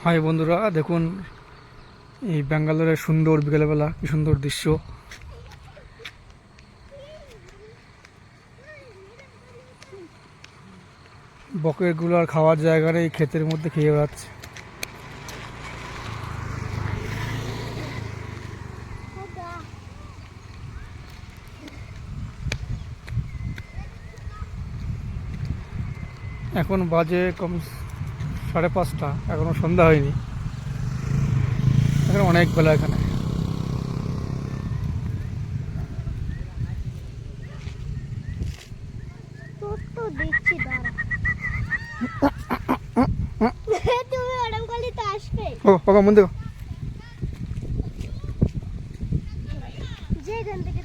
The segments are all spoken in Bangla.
হাই বন্ধুরা, দেখুন এই ব্যাঙ্গালোরের সুন্দর বিকেলবেলা, কি সুন্দর দৃশ্য। বকেটগুলো আর খাওয়ার জায়গা নেই, ক্ষেতের মধ্যে খেয়ে বেড়াচ্ছে। এখন বাজে কম 5:30, এখনো সন্ধ্যা হয়নি। এখানে অনেক বেলা। এখানে দেখছি দাঁড়া তুমি ওরকম করলে তো আসবে। ও বাবা মন দেখো, যে এখান থেকে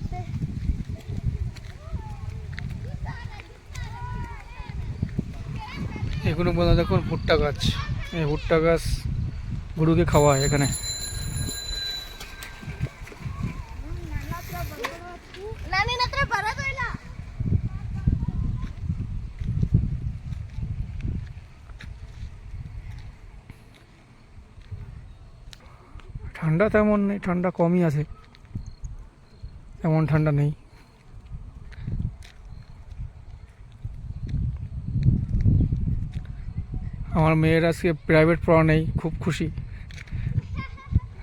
এগুলো বলা দেখুন ভুট্টা গাছ। এই ভুট্টা গাছ গরুকে খাওয়ায় এখানে। ঠান্ডা তেমন নেই, ঠান্ডা কমই আছে, এমন ঠান্ডা নেই। আমার মেয়ের আজকে প্রাইভেট পড়া নেই, খুব খুশি,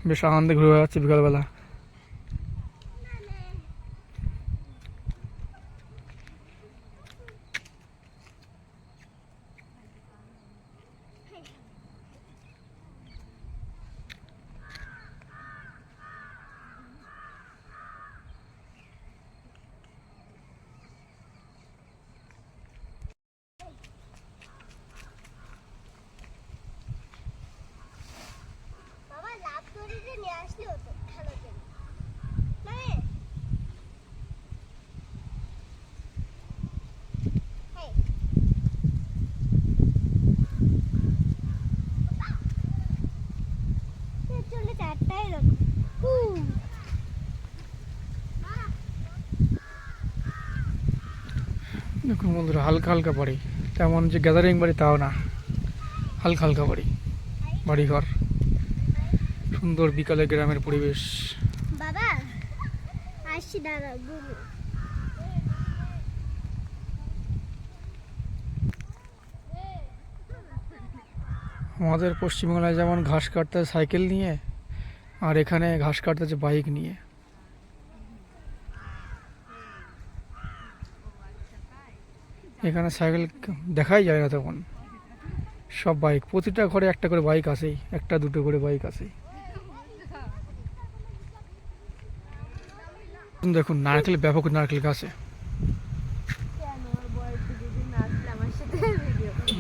বেশ আনন্দে ঘুরে বেড়াচ্ছে বিকালবেলা। বাবা লাভ দড়িতে নিয়ে আসলে হতো খেলার জন্য। চলে চারটায় দেখুন বন্ধুরা, হালকা হালকা বাড়ি, তেমন যে গ্যাদারিং বাড়ি তাও না, হালকা হালকা বাড়ি, বাড়িঘর, সুন্দর বিকালে গ্রামের পরিবেশ। বাবা আসছি দাঁড়া বুবু। আমাদের পশ্চিমবাংলায় যেমন ঘাস কাটতে সাইকেল নিয়ে, আর এখানে ঘাস কাটতেছে বাইক নিয়ে। এখানে সাইকেল দেখাই যায় না তেমন, সব বাইক, প্রতিটা ঘরে একটা করে বাইক আছেই, একটা দুটো করে বাইক আছেই। দেখুন নারকেল, ব্যাপক নারকেল গাছে,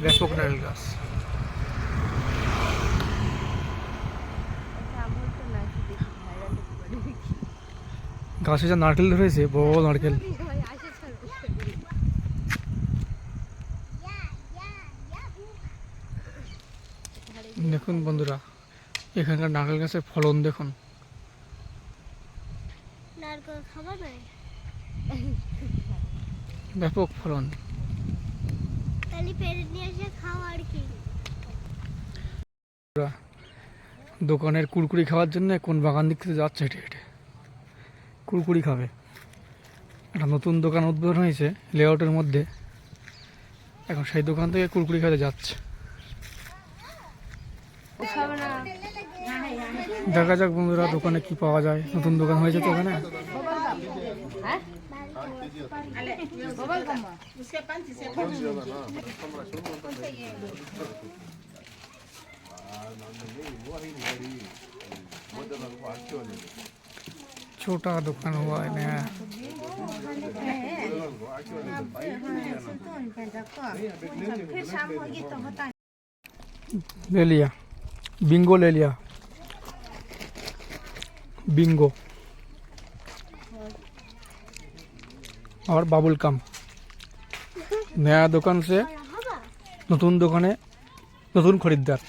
ব্যাপক নারকেল গাছ। গাছে যা নারকেল ধরেছে, বড় নারকেল। দেখুন বন্ধুরা, এখানকার নারকেল গাছের ফলন দেখুন। নারকেল খাবো না, ব্যাপক ফলন। তাহলে পেরে নিয়ে এসে খাও আর কি। দোকানের কুরকুরি খাওয়ার জন্য কোন বাগান দিক থেকে যাচ্ছে হেঁটে হেঁটে, কুরকুরি খাবে। একটা নতুন দোকান উদ্বোধন হয়েছে লেআউটের মধ্যে, এখন সেই দোকান থেকে কুরকুরি খেতে যাচ্ছে। দেখা যাক বন্ধুরা, দোকানে কি পাওয়া যায়। নতুন দোকান হয়েছে তো এখানে। छोटा दुकान हुआ है नया। ले लिया बिंगो, ले लिया बिंगो और बाबुल कम। नया दुकान से नतून दुकाने नतून खरीदार।